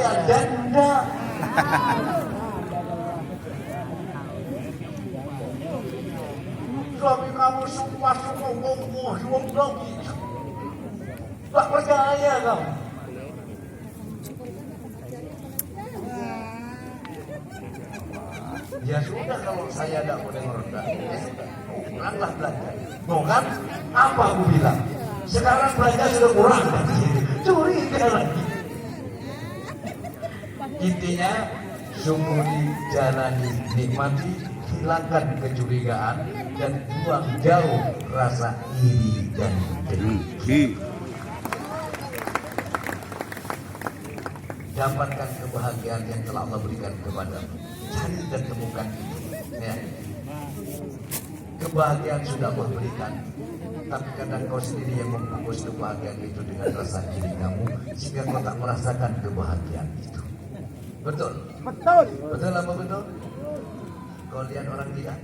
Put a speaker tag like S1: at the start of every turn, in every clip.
S1: saya denda. Suami kamu sumpah ngomong gitu. Gak percaya kamu. Ya sudah, kalau saya tidak mau dengar rendah, ya sudah, kuranglah belanja. Mau kan? Apa aku bilang? Sekarang belanja sudah kurang, curiga lagi. Intinya, syukuri, jalani, nikmati, hilangkan kecurigaan, dan buang jauh rasa iri dan dengki. Dapatkan kebahagiaan yang telah Allah berikan kepadamu. Cari dan temukan itu. Ya. Kebahagiaan sudah Allah berikan, tapi kadang kau sendiri yang membungkus kebahagiaan itu dengan rasa iri kamu, sehingga kau tak merasakan kebahagiaan itu. Betul?
S2: Betul.
S1: Betul apa betul? Kau lihat orang dia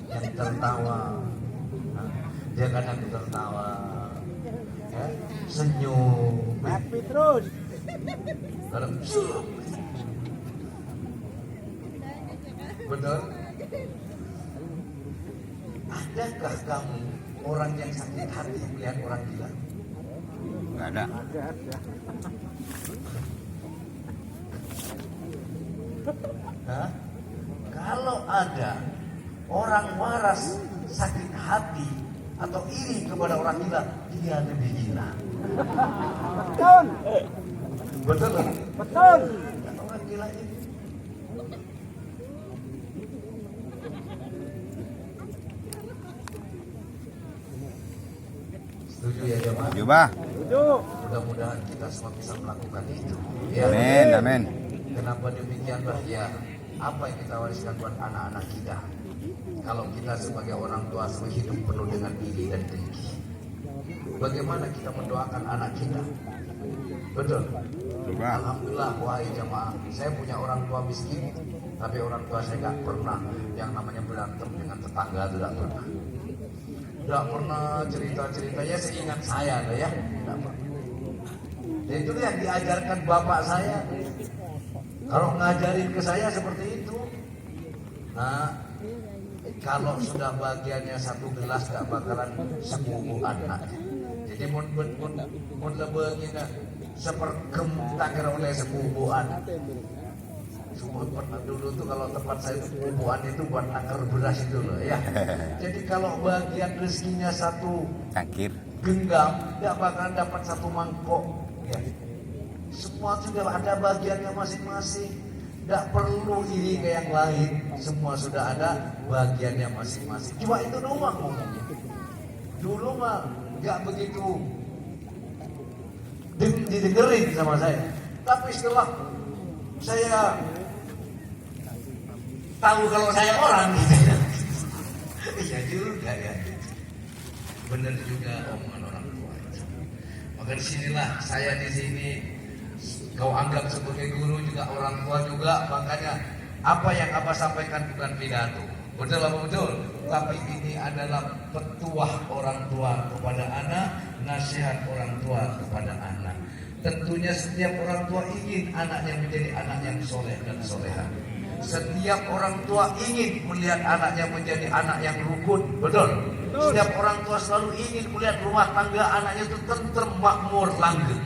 S1: yang tertawa, dia kadang tertawa, ya, senyum,
S2: Happy terus.
S1: kadang betul? Adakah kamu orang yang sakit hati melihat orang gila?
S3: Nggak ada.
S1: Hah? Kalau ada orang waras sakit hati atau iri kepada orang gila, dia lebih gila.
S2: Betul.
S1: Betul kan?
S2: Betul.
S1: Orang gila ini. Setuju ya jemaah?
S3: Coba.
S2: Duduk.
S1: Mudah-mudahan kita semua bisa melakukan itu. Ya.
S3: Amin, amin.
S1: Kenapa demikianlah ya? Apa yang kita wariskan buat anak-anak kita? Kalau kita sebagai orang tua hidup penuh dengan iri dan dengki, bagaimana kita mendoakan anak kita? Betul.
S3: Coba.
S1: Alhamdulillah, wahai jamaah, saya punya orang tua miskin, tapi orang tua saya nggak pernah yang namanya berantem dengan tetangga, tidak pernah. Tidak pernah cerita-ceritanya seingat saya, ya, tidak pernah. Dan itu yang diajarkan bapak saya. Kalau ngajarin ke saya seperti itu, nah, kalau sudah bagiannya satu gelas gak bakalan sepupu anak. Jadi mun lebih kita seperkem takir oleh sepupuan. Semua pernah dulu tuh kalau tempat saya itu sepupuan itu buat nakar beras itu loh ya. Jadi kalau bagian rezekinya satu
S3: Cangkir.
S1: genggam, gak bakalan dapat satu mangkok. Ya. Semua sudah ada bagiannya masing-masing. Tidak perlu iri ke yang lain. Semua sudah ada bagiannya masing-masing. Cuma itu doang ngomongnya. Dulu mah nggak begitu didengerin sama saya. Tapi setelah saya tahu kalau saya orang gitu. Iya juga ya. Benar juga omongan orang tua. Maka disinilah saya di sini. Kau anggap sebagai guru juga, orang tua juga, makanya apa yang Abah sampaikan bukan pidato. Betul apa betul? Tapi ini adalah petuah orang tua kepada anak, nasihat orang tua kepada anak. Tentunya setiap orang tua ingin anaknya menjadi anak yang soleh dan soleha. Setiap orang tua ingin melihat anaknya menjadi anak yang rukun. Betul? Setiap orang tua selalu ingin melihat rumah tangga anaknya itu tentrem, makmur, langgeng.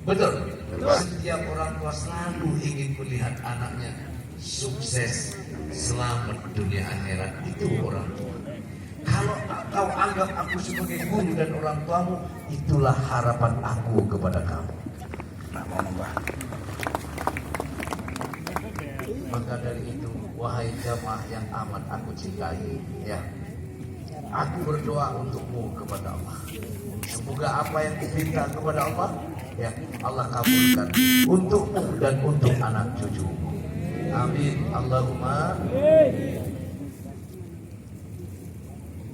S1: Betul? Setiap orang tua selalu ingin melihat anaknya sukses, selamat dunia akhirat. Itu orang tua. Kalau kau anggap aku sebagai guru dan orang tuamu, itulah harapan aku kepada kamu. Maka dari itu, wahai jamaah yang amat aku cintai, ya, aku berdoa untukmu kepada Allah. Semoga apa yang diminta kepada Allah, ya, Allah kabulkan untukmu dan untuk anak cucumu. Amin. Allahumma.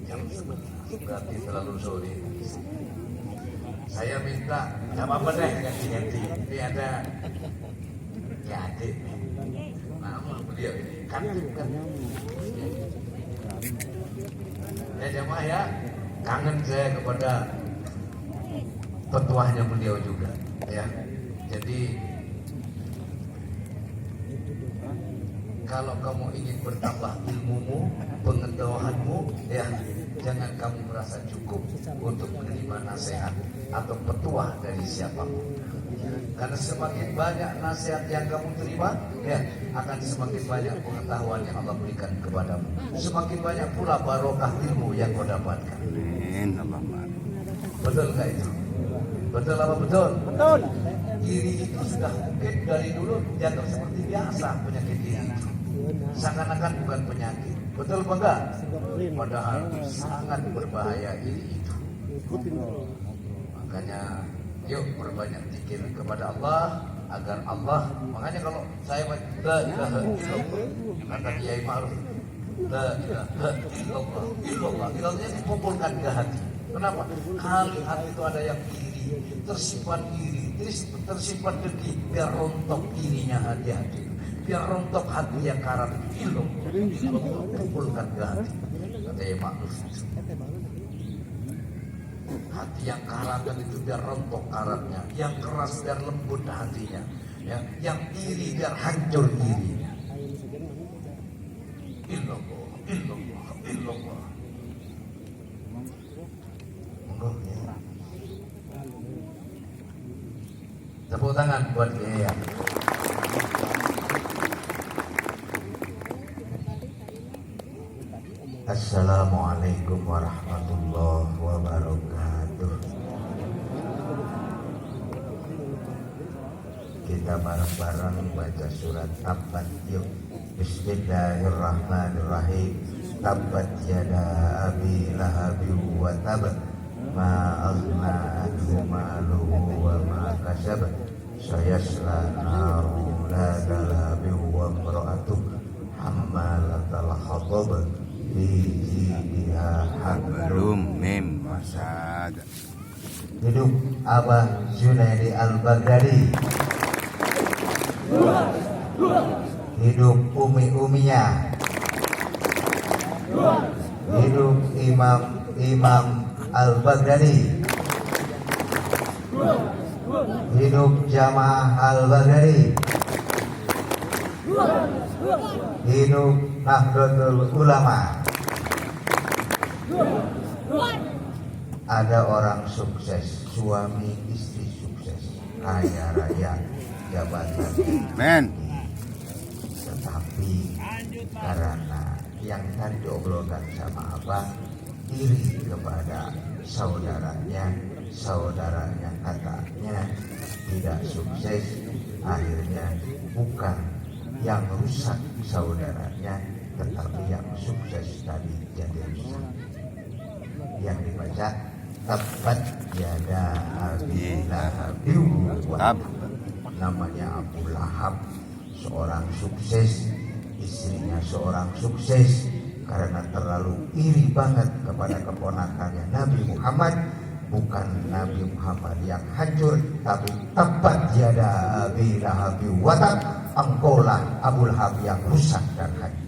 S1: Yang berarti terlalu sulit. Saya minta, gak apa-apa deh, ganti-ganti. Ini ada adik. Nama beliau ini kan. Ya jemaah ya, kangen saya kepada petuahnya beliau juga, ya. Jadi kalau kamu ingin bertambah ilmumu, pengetahuanmu, ya jangan kamu merasa cukup untuk menerima nasihat atau petuah dari siapapun. Karena semakin banyak nasihat yang kamu terima, ya akan semakin banyak pengetahuan yang Allah berikan kepadamu. Semakin banyak pula barokah ilmu yang kau dapatkan.
S3: Amin. Allahumma.
S1: Betul nggak itu? Betul apa betul?
S2: Betul.
S1: Iri itu sudah mungkin dari dulu dianggap seperti biasa penyakit iri itu. Seakan-akan bukan penyakit. Betul apa enggak? Padahal sangat berbahaya iri itu. Makanya yuk perbanyak zikir kepada Allah agar Allah. Makanya kalau saya baca la ilaha illallah, kata Kiai Ma'ruf, la ilaha illallah, illallah dikumpulkan ke hati. Kenapa? Kali hati itu ada yang iri, tersimpan iri, tersimpan dengki, biar rontok irinya hati-hati, biar rontok hati yang karat. Illallah kumpulkan ke hati. Kata Kiai Ma'ruf, hati yang karatan itu biar rontok karatnya, yang keras biar lembut hatinya, ya, yang iri biar hancur irinya. Illallah, illallah, illallah. Monggo ya. Tepuk tangan buat Kiai. Assalamualaikum warahmatullahi wabarakatuh. Kita bareng-bareng baca surat Tabbat yuk. Bismillahirrahmanirrahim. Tabbat yada abi lahabin wa tab. Ma aghna anhu maluhu wa ma kasab. Sayasla naru la dalabin wa imra'atuh hammalatal hatab.
S3: Belum mim masad.
S1: Hidup Abah Junaidi Al-Baghdadi. Hidup Umi-Uminya. Hidup Imam Al-Baghdadi. Hidup Jamaah Al-Baghdadi. Hidup Nahdlatul Ulama. Ada orang sukses, suami istri sukses, kaya raya, jabatan,
S3: Men.
S1: tetapi karena yang tadi diobrolkan sama Abah, iri kepada saudaranya katanya tidak sukses, akhirnya bukan yang rusak saudaranya, tetapi yang sukses tadi jadi rusak. Yang dibaca Tabbat yada abi lahabin wa tab. Namanya Abu Lahab, seorang sukses, istrinya seorang sukses, karena terlalu iri banget kepada keponakannya Nabi Muhammad. Bukan Nabi Muhammad yang hancur, tapi tabbat yada abi lahabin wa tab. Engkaulah Abu Lahab yang rusak dan hancur.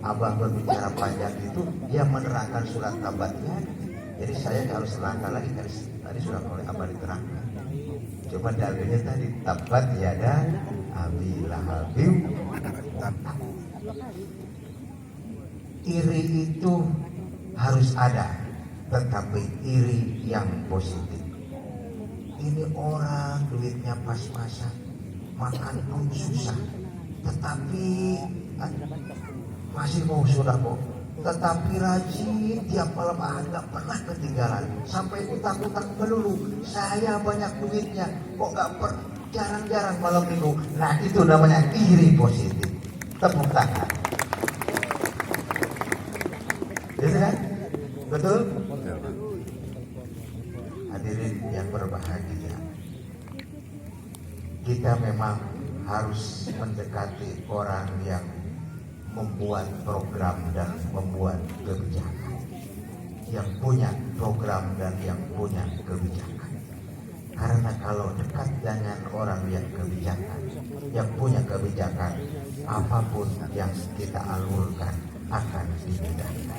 S1: Abah berbicara panjang itu dia menerangkan surat Tabatnya. Jadi saya harus terangkan lagi, tadi sudah oleh Abah diterangkan. Coba dalilnya tadi Tabat yada abi lahabin. Iri itu harus ada, tetapi iri yang positif. Ini orang duitnya pas-pasan, makan pun susah, tetapi masih mau sodako, tetapi rajin tiap malam nggak pernah ketinggalan, sampai utang-utang melulu. Saya banyak duitnya, kok jarang-jarang malam minggu. Nah itu namanya iri positif. Tepuk tangan. Gitu kan? Betul? Hadirin yang berbahagia, kita memang harus mendekati orang yang membuat program dan membuat kebijakan, yang punya program dan yang punya kebijakan. Karena kalau dekat dengan orang yang kebijakan, yang punya kebijakan, apapun yang kita alurkan akan dipidana.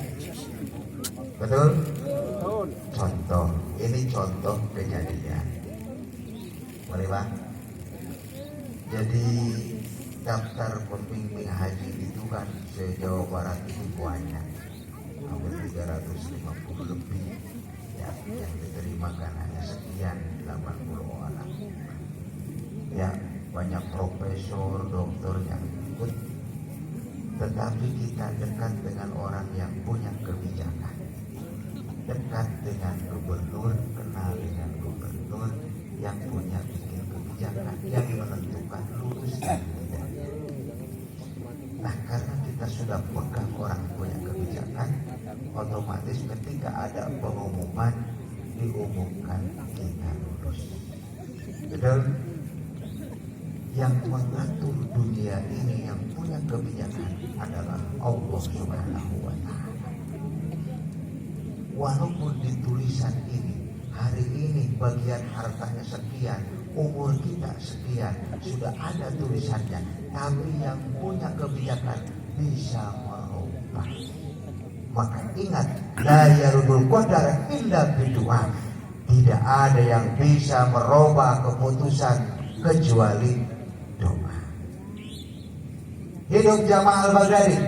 S1: Betul?
S2: Betul.
S1: Contoh, ini contoh kejadian. Boleh Bang? Jadi daftar pembimbing haji itu kan se-Jawa Barat itu banyak, hampir 350 lebih ya, yang diterima kan hanya sekian 80 orang ya, banyak profesor, dokter yang ikut. Tetapi kita dekat dengan orang yang punya kebijakan, dekat dengan gubernur, kenal dengan gubernur yang punya bikin kebijakan, yang menentukan lulus dan tidak. Nah, karena kita sudah pegang orang punya kebijakan, otomatis ketika ada pengumuman diumumkan kita lulus. Betul? Yang mengatur dunia ini, yang punya kebijakan adalah Allah Subhanahu wa Ta'ala. Walaupun di tulisan ini, hari ini bagian hartanya sekian, umur kita sekian, sudah ada tulisannya, tapi yang punya kebijakan bisa merubah. Maka ingat, la yarudul qadar illa bidua. Tidak ada yang bisa merubah keputusan kecuali doa. Hidup Jamaah Al-Baghdadi.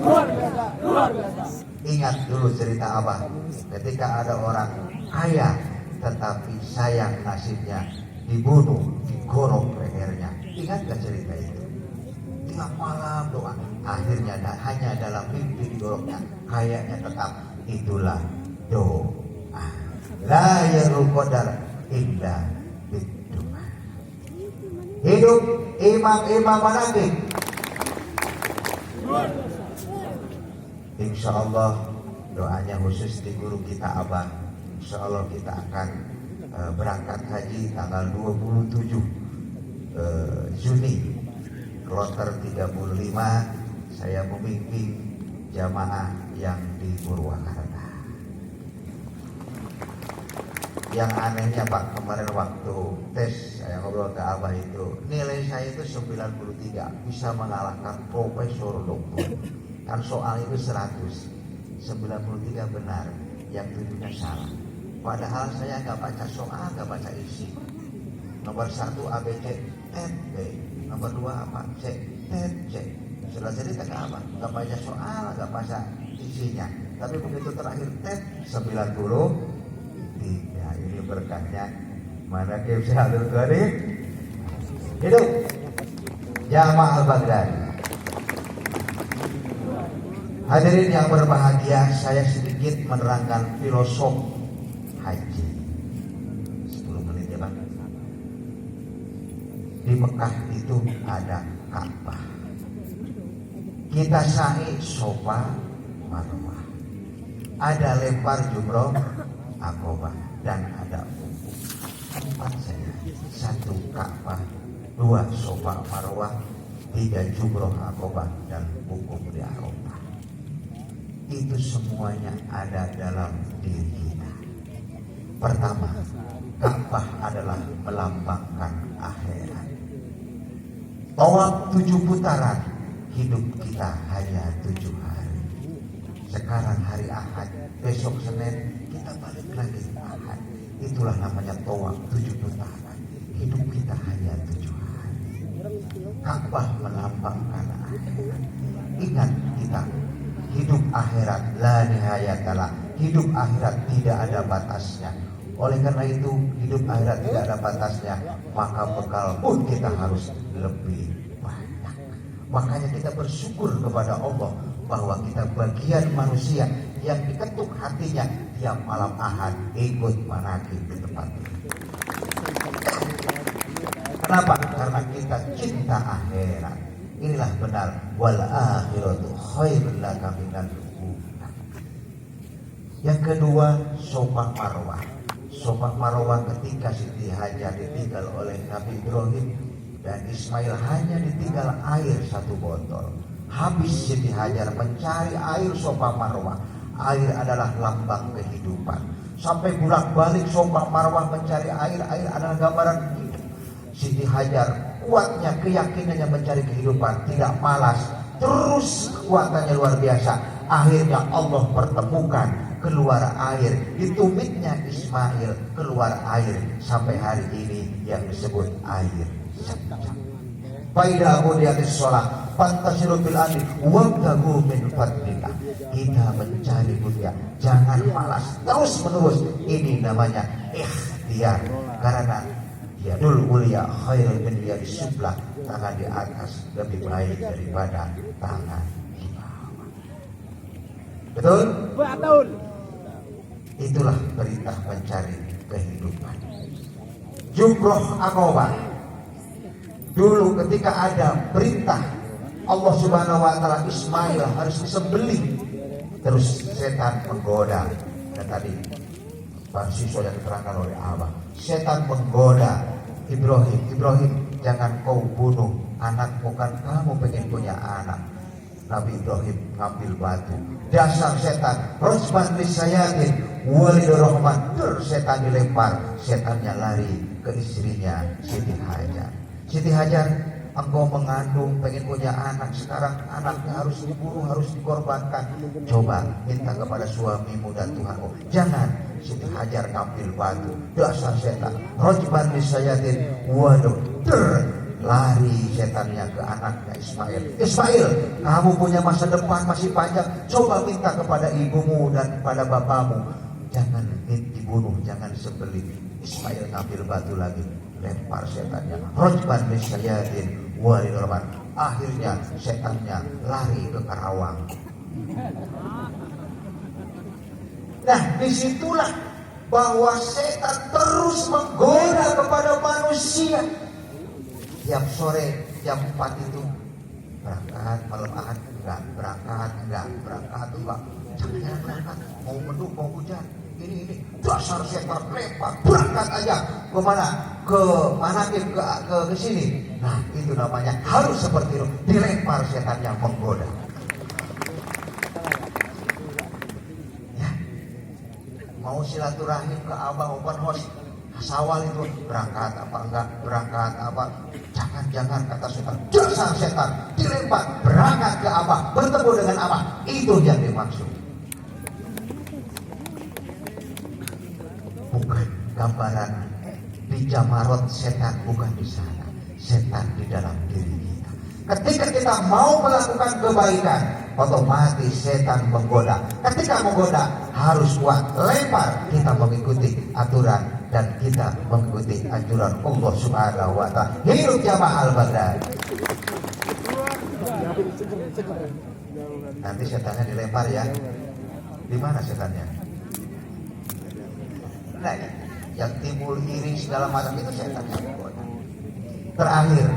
S2: Luar biasa, luar biasa.
S1: Ingat dulu cerita Abah, ketika ada orang kaya tetapi sayang nasibnya, dibunuh, digorok lehernya. Ingat gak cerita itu? Tiap malam doa, akhirnya hanya dalam mimpi digoroknya, kayaknya tetap. Itulah doa. La yarul qadar illa bidua. Hidup imam-imam manaqib. Insya Allah doanya khusus di guru kita Abah. Insya Allah kita akan berangkat haji tanggal 27 Juni, kloter 35. Saya memimpin jamaah yang di Purwakarta. Yang anehnya Pak, kemarin waktu tes saya ngobrol ke Abah itu, nilai saya itu 93, bisa mengalahkan Profesor Doktor. Kan soal itu 100, 93 benar, yang 7-nya salah. Padahal saya nggak baca soal, nggak baca isi. Nomor 1 ABC, B. Nomor 2 apa? C, C. Sudah cerita ke Abah, nggak baca soal, nggak baca isinya. Tapi begitu terakhir 90, tidak. Ini berkahnya manaqib Syahadul Qadir. Hidup Jamaah Al-Baghdadi. Hadirin yang berbahagia, saya sedikit menerangkan filosof haji. 10 menit ya Bang. Di Mekah itu ada Ka'bah. Kita sa'i Sofa Marwah. Ada lempar jumroh Aqobah dan ada wukuf. 4 saja. 1 Ka'bah, 2 Sofa Marwah, 3 jumroh Aqobah dan wukuf di Arafah. Itu semuanya ada dalam diri kita. Pertama, Ka'bah adalah melambangkan akhirat. Tawaf 7 putaran, hidup kita hanya 7 hari. Sekarang hari Ahad, besok Senin, kita balik lagi Ahad. Itulah namanya tawaf 7 putaran. Hidup kita hanya 7 hari. Ka'bah melambangkan akhirat. Ingat kita, hidup akhirat la nihayatalah. Hidup akhirat tidak ada batasnya. Oleh karena itu, hidup akhirat tidak ada batasnya, maka bekal pun kita harus lebih banyak. Makanya kita bersyukur kepada Allah bahwa kita bagian manusia yang diketuk hatinya tiap malam Ahad ikut manaqib di tempat ini. Kenapa? Karena kita cinta akhirat. Inilah benar, wal akhiratu khairul laka minal ula. Yang kedua, Sofa Marwah. Sofa Marwah ketika Siti Hajar ditinggal oleh Nabi Ibrahim dan Ismail, hanya ditinggal air 1 botol. Habis Siti Hajar mencari air Sofa Marwah. Air adalah lambang kehidupan. Sampai bolak-balik Sofa Marwah mencari air. Air adalah gambaran hidup. Siti Hajar kuatnya keyakinannya mencari kehidupan, tidak malas,
S4: terus kekuatannya luar biasa. Akhirnya Allah pertemukan, keluar air, di tumitnya Ismail keluar air sampai hari ini yang disebut air Zam-Zam. Faida qudiyatis shalah fantasiru bil ardi wabtaghu min fadlillah. Kita mencari dunia, jangan malas, terus menerus. Ini namanya ikhtiar, karena yadul mulia khairul min yadis sufla. Tangan di atas lebih baik daripada tangan di bawah. Betul?
S2: Betul.
S4: Itulah perintah mencari kehidupan. Jumroh Aqabah. Dulu ketika ada perintah Allah Subhanahu wa taala Ismail harus disembelih, terus setan menggoda. Dan tadi Pak Siswa yang diterangkan oleh Abah, setan menggoda Ibrahim, jangan kau bunuh anakmu, kan kamu pengen punya anak. Nabi Ibrahim ngambil batu, dasar setan, rosman lisayatin walidur rahman, setan dilempar, setannya lari ke istrinya Siti Hajar. Siti Hajar, engkau mengandung, pengen punya anak, sekarang anaknya harus dibunuh, harus dikorbankan. Coba minta kepada suamimu dan Tuhanmu. Jangan. Siti Hajar ngambil batu, dasar setan, rojban lisayatin, waduh, lari setannya ke anaknya Ismail. Ismail, kamu punya masa depan masih panjang. Coba minta kepada ibumu dan kepada bapamu, jangan dibunuh, jangan disembelih. Ismail ngambil batu lagi, lempar setannya, rojban lisayatin walidur rahman. Akhirnya setannya lari ke Karawang. Nah, disitulah bahwa setan terus menggoda kepada manusia. Tiap sore jam 4 itu berangkat, malam Ahad enggak, berangkat enggak, jangan berangkat, mau mendung mau hujan, ini dasar setan, lempar, berangkat aja. Kemana? Ke Manakib, ke sini. Nah, itu namanya harus seperti itu, dilempar setan yang menggoda. Mau silaturahim ke Abah open house Sawal itu, berangkat apa enggak, berangkat apa, jangan kata setan, dasar setan, dilempar, berangkat ke Abah, bertemu dengan Abah. Itu yang dimaksud, bukan gambaran di Jamarot. Setan bukan di sana, setan di dalam diri kita. Ketika kita mau melakukan kebaikan, otomatis setan menggoda. Ketika menggoda harus kuat, lempar, kita mengikuti aturan dan kita mengikuti anjuran Allah Subhanahu wa taala. Hidup jamaah al-Baghdad. Nanti setannya dilempar ya. Di mana setannya? Nah, yang timbul iri segala macam itu setannya menggoda. Terakhir,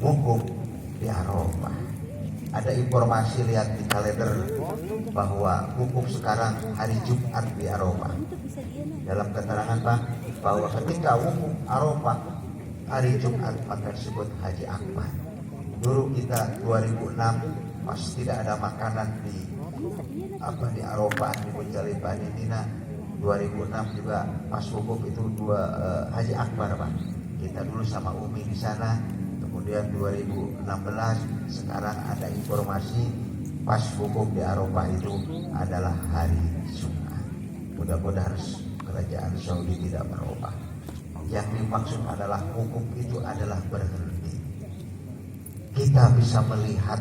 S4: hukum di Arafah. Ada informasi, lihat di kalender bahwa hukum sekarang hari Jumat di Arafah. Dalam keterangan Pak, bahwa ketika wukuf Arafah hari Jumat maka disebut Haji Akbar. Dulu kita 2006 pas tidak ada makanan di Arafah, di Muzdalifah, di Mina. 2006 juga pas wukuf itu Haji Akbar Pak. Kita dulu sama Umi di sana. Kemudian 2016 sekarang ada informasi pas wukuf di Arafah itu adalah hari Jumat. Mudah-mudahan kerajaan Saudi tidak merubah. Yang dimaksud adalah hukum itu adalah berhenti. Kita bisa melihat,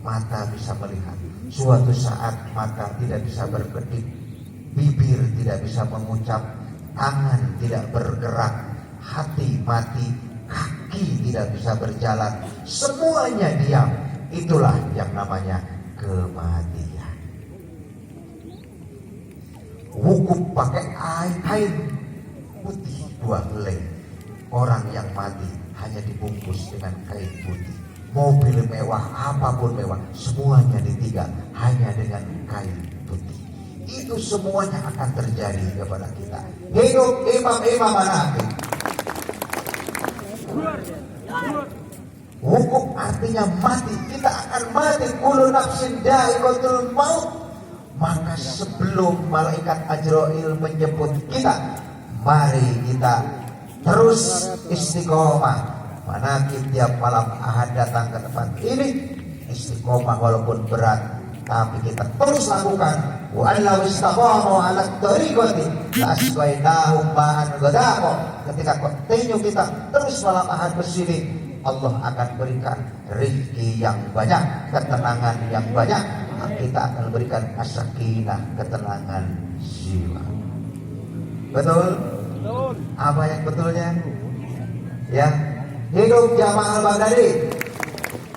S4: mata bisa melihat. Suatu saat mata tidak bisa berkedip, bibir tidak bisa mengucap, tangan tidak bergerak, hati mati, kaki tidak bisa berjalan, semuanya diam. Itulah yang namanya kematian. Wukuf pakai kain putih 2 helai. Orang yang mati hanya dibungkus dengan kain putih. Mobil mewah, apapun mewah, semuanya ditinggal hanya dengan kain putih. Itu semuanya akan terjadi kepada kita. Hidup imam-imam manaqib. Wukuf artinya mati. Kita akan mati. Kullu nafsin dha'iqatul maut. Maka sebelum malaikat Ajrail menjemput kita, mari kita terus istiqomah. Manaqib tiap malam Ahad datang ke tempat ini. istiqomah walaupun berat, tapi kita terus lakukan. Wa allahu istaqamu ala tariqati la asqainahum ma'an ghadaqo. Ketika continue kita terus melangkah bersini, Allah akan berikan rezeki yang banyak, ketenangan yang banyak. Kita akan berikan as-sakinah, ketenangan jiwa. Betul?
S2: Betul.
S4: Apa yang betulnya? Ya, hidup Jamaah Al-Baghdadi.